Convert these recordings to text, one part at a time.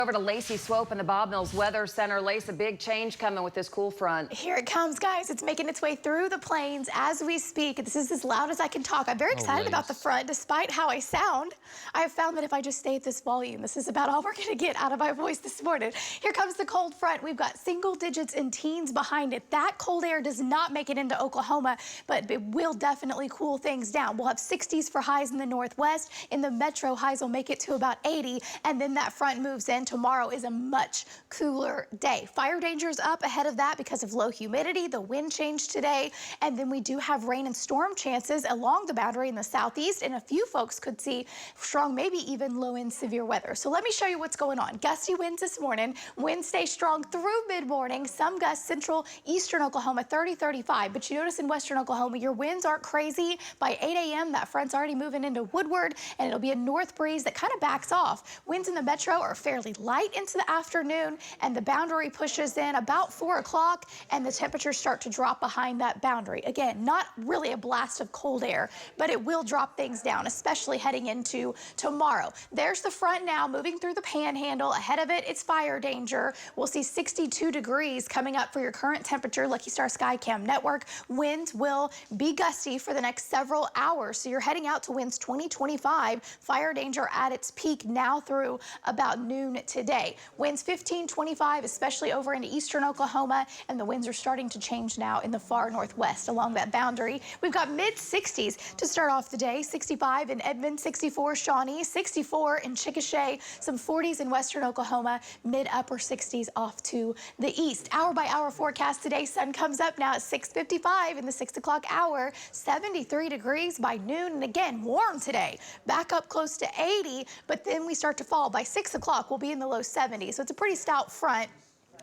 Over to Lacey Swope in the Bob Mills Weather Center. Lace, a big change coming with this cool front. Here it comes, guys. It's making its way through the plains as we speak. This is as loud as I can talk. I'm very excited about the front, despite how I sound. I have found that if I just stay at this volume, this is about all we're going to get out of my voice this morning. Here comes the cold front. We've got single digits and teens behind it. That cold air does not make it into Oklahoma, but it will definitely cool things down. We'll have 60s for highs in the northwest. In the metro, highs will make it to about 80, and then that front moves in. Tomorrow is a much cooler day. Fire danger is up ahead of that because of low humidity. The wind changed today, and then we do have rain and storm chances along the boundary in the southeast, and a few folks could see strong, maybe even low and severe weather. So let me show you what's going on. Gusty winds this morning. Winds stay strong through mid-morning. Some gusts central eastern Oklahoma 30-35, but you notice in western Oklahoma your winds aren't crazy. By 8 a.m. that front's already moving into Woodward, and it'll be a north breeze that kind of backs off. Winds in the metro are fairly light into the afternoon, and the boundary pushes in about 4 o'clock, and the temperatures start to drop behind that boundary. Again, not really a blast of cold air, but it will drop things down, especially heading into tomorrow. There's the front now moving through the panhandle. Ahead of it, it's fire danger. We'll see 62 degrees coming up for your current temperature. Lucky Star Skycam Network. Winds will be gusty for the next several hours, so you're heading out to winds 20-25. Fire danger at its peak now through about noon today. Winds 15-25, especially over into eastern Oklahoma, and the winds are starting to change now in the far northwest along that boundary. We've got mid-60s to start off the day. 65 in Edmond, 64 Shawnee, 64 in Chickasha, some 40s in western Oklahoma, mid-upper 60s off to the east. Hour-by-hour forecast today. Sun comes up now at 6:55 in the 6 o'clock hour. 73 degrees by noon, and again, warm today. Back up close to 80, but then we start to fall. By 6 o'clock, we'll be in the low 70s, so it's a pretty stout front.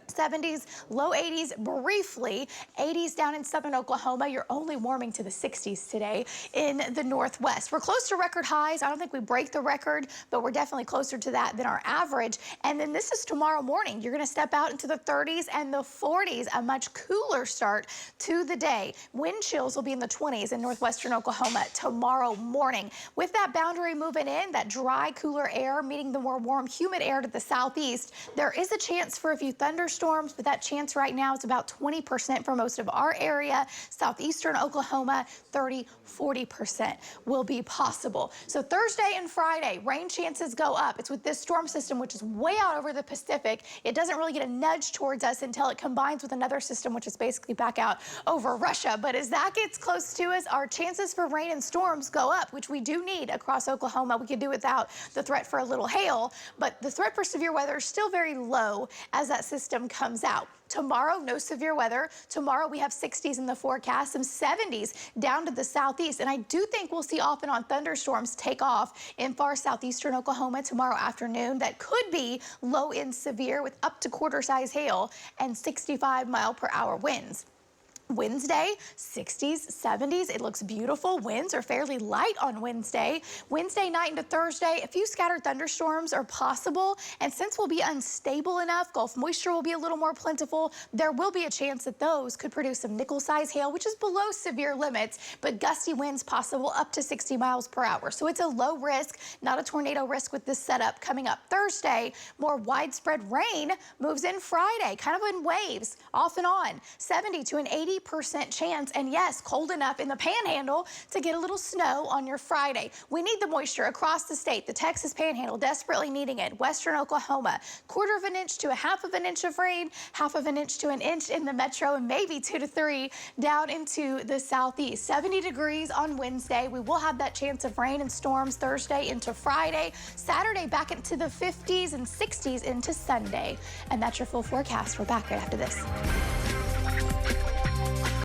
70s, low 80s briefly, 80s down in southern Oklahoma. You're only warming to the 60s today in the northwest. We're close to record highs. I don't think we break the record, but we're definitely closer to that than our average. And then this is tomorrow morning. You're going to step out into the 30s and the 40s, a much cooler start to the day. Wind chills will be in the 20s in northwestern Oklahoma tomorrow morning. With that boundary moving in, that dry, cooler air meeting the more warm, humid air to the southeast, there is a chance for a few thunderstorms, but that chance right now is about 20% for most of our area. Southeastern Oklahoma, 30-40% will be possible. So Thursday and Friday, rain chances go up. It's with this storm system, which is way out over the Pacific. It doesn't really get a nudge towards us until it combines with another system, which is basically back out over Russia. But as that gets close to us, our chances for rain and storms go up, which we do need across Oklahoma. We could do without the threat for a little hail, but the threat for severe weather is still very low as that system comes out. Tomorrow, no severe weather. Tomorrow, we have 60s in the forecast, some 70s down to the southeast. And I do think we'll see off and on thunderstorms take off in far southeastern Oklahoma tomorrow afternoon. That could be low and severe with up to quarter-size hail and 65-mile-per-hour winds. Wednesday, 60s, 70s. It looks beautiful. Winds are fairly light on Wednesday. Wednesday night into Thursday, a few scattered thunderstorms are possible. And since we'll be unstable enough, Gulf moisture will be a little more plentiful. There will be a chance that those could produce some nickel-size hail, which is below severe limits, but gusty winds possible up to 60 miles per hour. So it's a low risk, not a tornado risk with this setup. Coming up Thursday, more widespread rain moves in Friday, kind of in waves, off and on. 70 to an 80% chance, and yes, cold enough in the panhandle to get a little snow on your Friday. We need the moisture across the state. The Texas panhandle desperately needing it. Western Oklahoma, 1/4 of an inch to a 1/2 of an inch of rain, 1/2 of an inch to an inch in the metro, and maybe 2 to 3 down into the southeast. 70 degrees on Wednesday. We will have that chance of rain and storms Thursday into Friday. Saturday back into the 50s and 60s into Sunday. And that's your full forecast. We're back right after this.